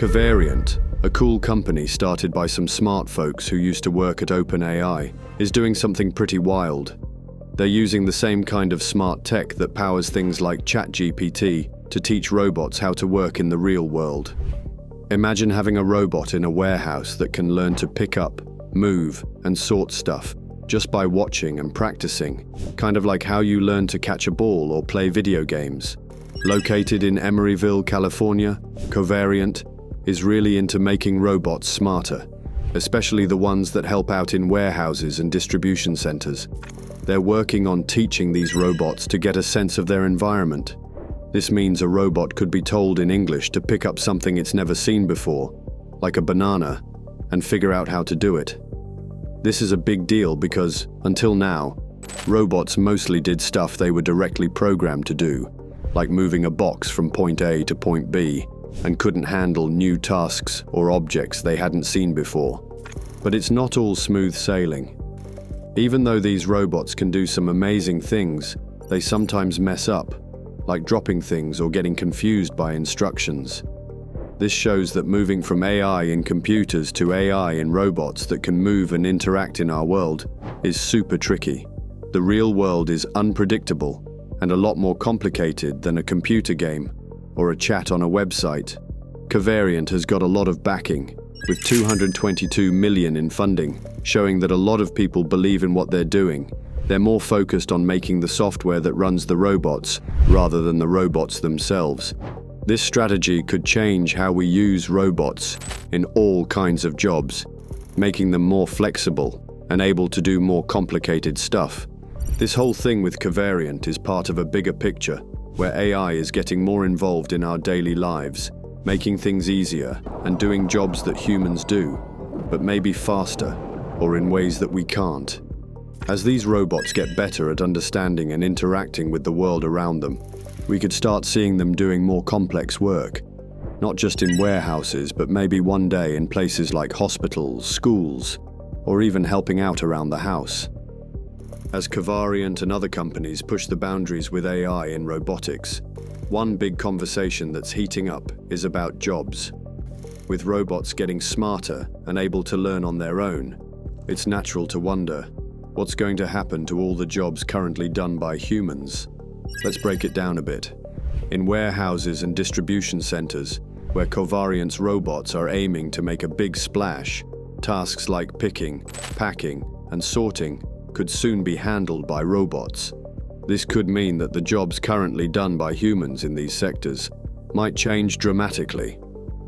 Covariant, a cool company started by some smart folks who used to work at OpenAI, is doing something pretty wild. They're using the same kind of smart tech that powers things like ChatGPT to teach robots how to work in the real world. Imagine having a robot in a warehouse that can learn to pick up, move, and sort stuff just by watching and practicing, kind of like how you learn to catch a ball or play video games. Located in Emeryville, California, Covariant is really into making robots smarter, especially the ones that help out in warehouses and distribution centers. They're working on teaching these robots to get a sense of their environment. This means a robot could be told in English to pick up something it's never seen before, like a banana, and figure out how to do it. This is a big deal because, until now, robots mostly did stuff they were directly programmed to do, like moving a box from point A to point B, and couldn't handle new tasks or objects they hadn't seen before. But it's not all smooth sailing. Even though these robots can do some amazing things, they sometimes mess up, like dropping things or getting confused by instructions. This shows that moving from AI in computers to AI in robots that can move and interact in our world is super tricky. The real world is unpredictable and a lot more complicated than a computer game or a chat on a website. Covariant has got a lot of backing, with $222 million in funding, showing that a lot of people believe in what they're doing. They're more focused on making the software that runs the robots, rather than the robots themselves. This strategy could change how we use robots in all kinds of jobs, making them more flexible and able to do more complicated stuff. This whole thing with Covariant is part of a bigger picture, where AI is getting more involved in our daily lives, making things easier and doing jobs that humans do, but maybe faster or in ways that we can't. As these robots get better at understanding and interacting with the world around them, we could start seeing them doing more complex work, not just in warehouses, but maybe one day in places like hospitals, schools, or even helping out around the house. As Covariant and other companies push the boundaries with AI in robotics, one big conversation that's heating up is about jobs. With robots getting smarter and able to learn on their own, it's natural to wonder, what's going to happen to all the jobs currently done by humans? Let's break it down a bit. In warehouses and distribution centers, where Covariant's robots are aiming to make a big splash, tasks like picking, packing, and sorting could soon be handled by robots. This could mean that the jobs currently done by humans in these sectors might change dramatically.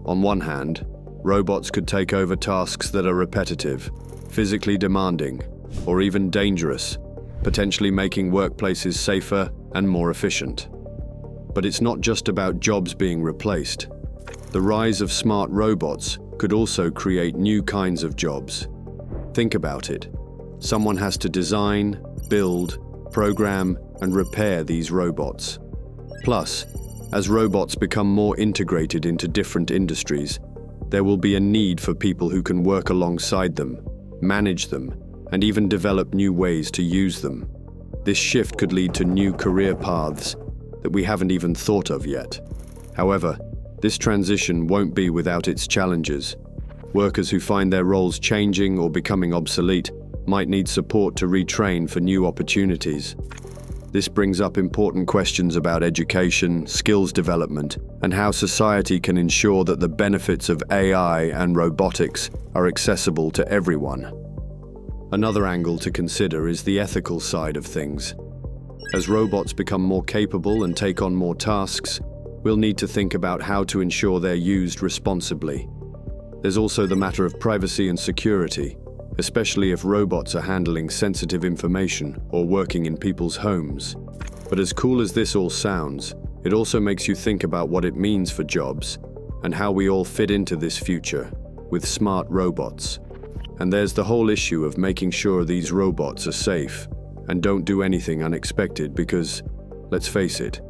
On one hand, robots could take over tasks that are repetitive, physically demanding, or even dangerous, potentially making workplaces safer and more efficient. But it's not just about jobs being replaced. The rise of smart robots could also create new kinds of jobs. Think about it. Someone has to design, build, program, and repair these robots. Plus, as robots become more integrated into different industries, there will be a need for people who can work alongside them, manage them, and even develop new ways to use them. This shift could lead to new career paths that we haven't even thought of yet. However, this transition won't be without its challenges. Workers who find their roles changing or becoming obsolete might need support to retrain for new opportunities. This brings up important questions about education, skills development, and how society can ensure that the benefits of AI and robotics are accessible to everyone. Another angle to consider is the ethical side of things. As robots become more capable and take on more tasks, we'll need to think about how to ensure they're used responsibly. There's also the matter of privacy and security, especially if robots are handling sensitive information or working in people's homes. But as cool as this all sounds, it also makes you think about what it means for jobs and how we all fit into this future with smart robots. And there's the whole issue of making sure these robots are safe and don't do anything unexpected because, let's face it,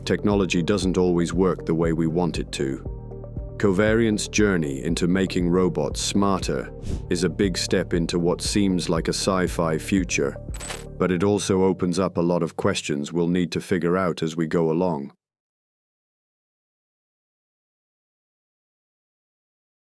technology doesn't always work the way we want it to. Covariant's journey into making robots smarter is a big step into what seems like a sci-fi future, but it also opens up a lot of questions we'll need to figure out as we go along.